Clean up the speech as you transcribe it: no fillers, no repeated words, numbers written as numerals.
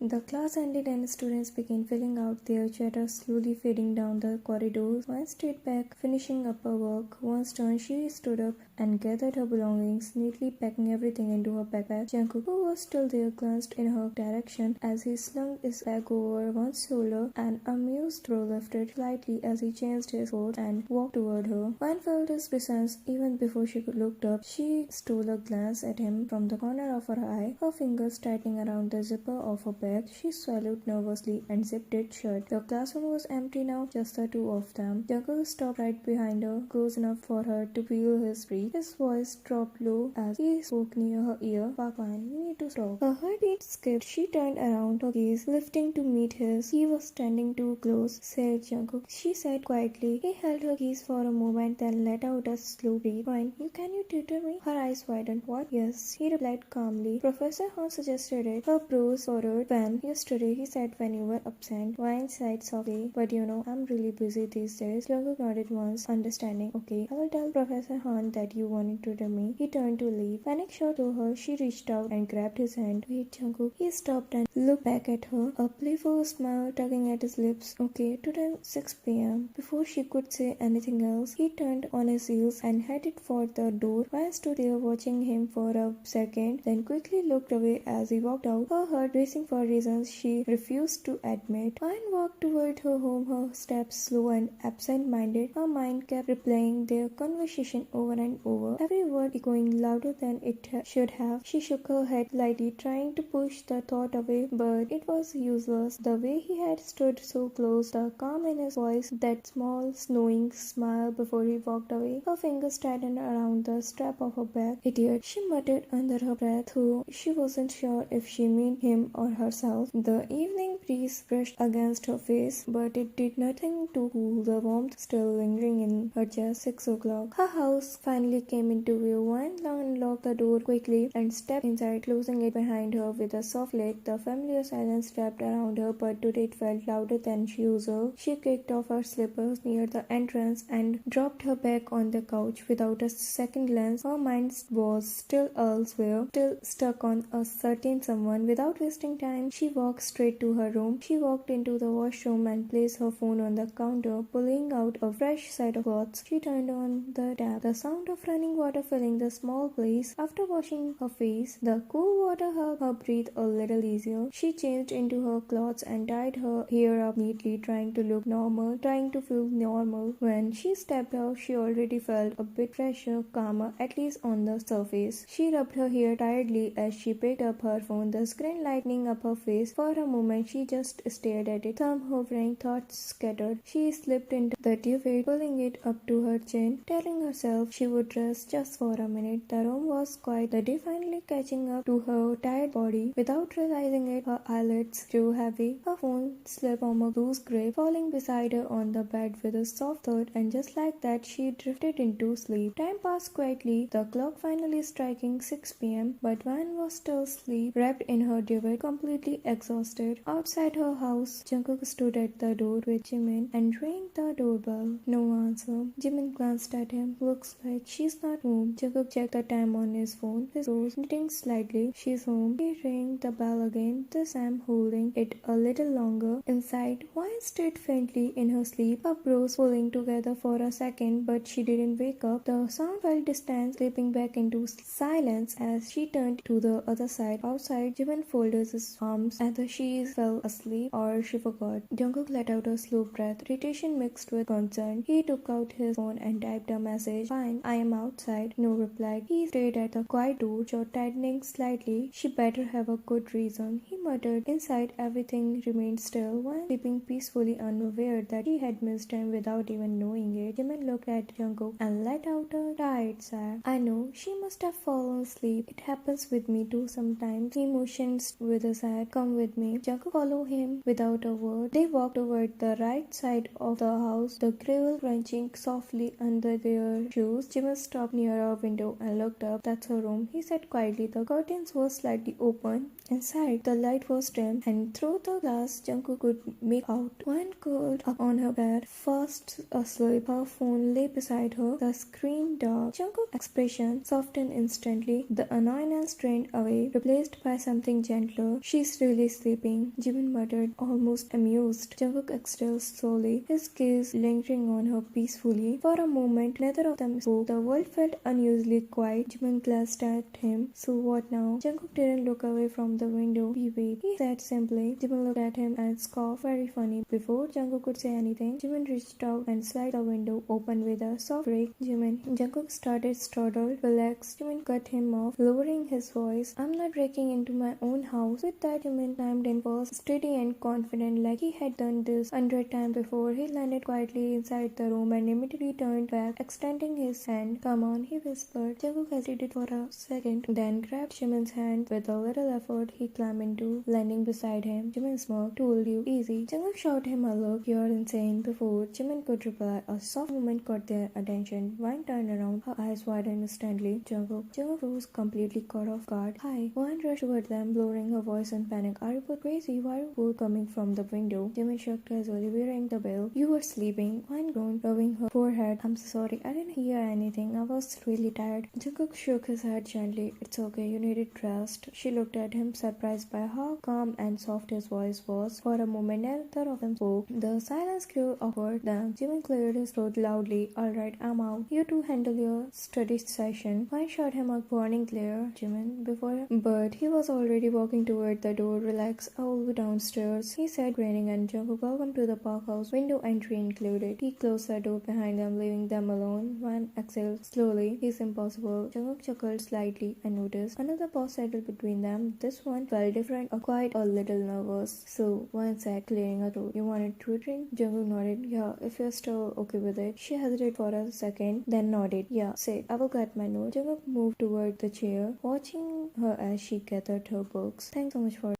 The class ended and students began filling out their chatter, slowly fading down the corridors. One stayed back, finishing up her work. Once done, she stood up and gathered her belongings, neatly packing everything into her backpack. Jungkook, who was still there, glanced in her direction as he slung his bag over one shoulder. An amused brow lifted slightly as he changed his coat and walked toward her. One felt his presence even before she looked up. She stole a glance at him from the corner of her eye, her fingers tightening around the zipper of her bag. She swallowed nervously and zipped it shut. The classroom was empty now, just the two of them. Jungkook stopped right behind her, close enough for her to feel his breath. His voice dropped low as he spoke near her ear. "Pakwan, we need to stop." Her heartbeat skipped. She turned around, her gaze lifting to meet his. He was standing too close, said Jungkook. She said quietly. He held her gaze for a moment, then let out a slow breath. "Fine, can you tutor me?" Her eyes widened. "What?" "Yes," he replied calmly. "Professor Han suggested it." Her brows furrowed. "When?" "Yesterday, he said when you were absent." Wine sighed softly. "But I'm really busy these days." Jungkook nodded once, understanding. "Okay, I will tell Professor Han that you wanted to tutor me." He turned to leave. Panic shot through her. She reached out and grabbed his hand. "Wait, Jungkook." He stopped and looked back at her, a playful smile tugging at his lips. "Okay, today 6 p.m. Before she could say anything else, he turned on his heels and headed for the door. Ryan stood there watching him for a second, then quickly looked away as he walked out, her heart racing for reasons she refused to admit. Ryan walked toward her home, her steps slow and absent-minded. Her mind kept replaying their conversation over and over, every word echoing louder than it should have. She shook her head lightly, trying to push the thought away, but it was useless. The way he had stood so close, the calm in his voice, that small, knowing smile before he walked away. Her fingers tightened around the strap of her bag. "Idiot," she muttered under her breath, though she wasn't sure if she meant him or herself. The evening breeze brushed against her face, but it did nothing to cool the warmth still lingering in her chest. 6 o'clock. Her house finally came into view. Wan unlocked the door quickly and stepped inside, closing it behind her with a soft click. The familiar silence wrapped around her, but today it felt louder than usual. She kicked off her slippers near the entrance and dropped her back on the couch without a second glance. Her mind was still elsewhere, still stuck on a certain someone. Without wasting time, she walked straight to her room. She walked into the washroom and placed her phone on the counter, pulling out a fresh set of clothes. She turned on the tap, the sound of running water filling the small place. After washing her face, the cool water helped her breathe a little easier. She changed into her clothes and tied her hair up neatly, trying to look normal, trying to feel normal. When she stepped out, she already felt a bit fresher, calmer, at least on the surface. She rubbed her hair tiredly as she picked up her phone, the screen lighting up her face. For a moment, she just stared at it, thumb hovering, thoughts scattered. She slipped into the duvet, pulling it up to her chin, telling herself she would rest just for a minute. The room was quiet, the day finally catching up to her tired body. Without realizing it, her eyelids grew heavy. Her phone slipped from a loose grip, falling beside her on the bed with a soft thud, and just like that, she drifted into sleep. Time passed quietly, the clock finally striking 6 p.m., but Van was still asleep, wrapped in her duvet, completely exhausted. Outside her house, Jungkook stood at the door with Jimin and rang the doorbell. No answer. Jimin glanced at him. "Looks like she's not home." Jungkook checked the time on his phone, his brows knitting slightly. "She's home." He rang the bell again, this time holding it a little longer. Inside, Wine stirred faintly in her sleep, her brows pulling together for a second, but she didn't wake up. The sound felt distant, slipping back into silence as she turned to the other side. Outside, Jimin folded his arms, either she fell asleep or she forgot. Jungkook let out a slow breath, irritation mixed with concern. He took out his phone and typed a message. "Fine, I am outside." No reply. He stared at the quiet door, jaw tightening slightly. She better have a good reason, he muttered. Inside, everything remained still, Wine sleeping peacefully, unaware that he had missed him without even knowing it. Jimin looked at Jungkook and let out a tired sigh. "I know, she must have fallen asleep. It happens with me too sometimes." He motioned with his head. "Come with me." Jungkook followed him without a word. They walked toward the right side of the house, the gravel crunching softly under their shoes. Jimin stopped near a window and looked up. "That's her room," he said quietly. The curtains were slightly open, Inside, the light was dim, and through the glass, Jungkook could make out one curled up on her bed, fast asleep. Her phone lay beside her, the screen dark. Jungkook's expression softened instantly. The annoyance drained away, replaced by something gentler. She's really sleeping, Jimin muttered, almost amused. Jungkook exhaled slowly, his gaze lingering on her peacefully. For a moment, neither of them spoke. The world felt unusually quiet. Jimin glanced at him. So what now? Jungkook didn't look away from the window. We wait, he said simply. Jimin looked at him and scoffed. Very funny. Before Jungkook could say anything, Jimin reached out and slid the window open with a soft break. Jimin. Jungkook started startled. Relax. Jimin cut him off, lowering his voice. I'm not breaking into my own house. With that, Jimin climbed in first, steady and confident like he had done this 100 times before. He landed quietly inside the room and immediately turned back, extending his hand. Come on, he whispered. Jungkook hesitated for a second, then grabbed Jimin's hand. With a little effort, he climbed into, landing beside him. Jimin smirked. Told you, easy. Jungkook shot him a look. You're insane. Before Jimin could reply, a soft movement caught their attention. Wine turned around, her eyes widened instantly. Jungkook was completely caught off guard. Hi. Wine rushed toward them, lowering her voice in panic. Are you both crazy? Why are you both coming from the window? Jimin shook casually. We rang the bell. You were sleeping. Wine groaned, rubbing her forehead. I'm so sorry. I didn't hear anything. I was really tired. Jungkook shook his head gently. It's okay. You needed rest. She looked at him, surprised by how calm and soft his voice was. For a moment, neither of them spoke. The silence grew awkward. Then Jimin cleared his throat loudly. Alright, I'm out. You two handle your study session. Wine shot him a warning glare. Jimin, but he was already walking toward the door. Relax, I will be downstairs, he said, grinning, and Jungkook, welcome to the park house. Window entry included. He closed the door behind them, leaving them alone. Wine exhaled slowly. He's impossible. Jungkook chuckled slightly and noticed another pause settled between them. This one felt different, or quite a little nervous. So Wine said, clearing her throat, you wanted to drink? Jungkook nodded. Yeah, if you're still okay with it. She hesitated for a second, then nodded. Yeah, sit. I will get my note. Jungkook moved toward the chair, watching her as she gathered her books. Thanks so much for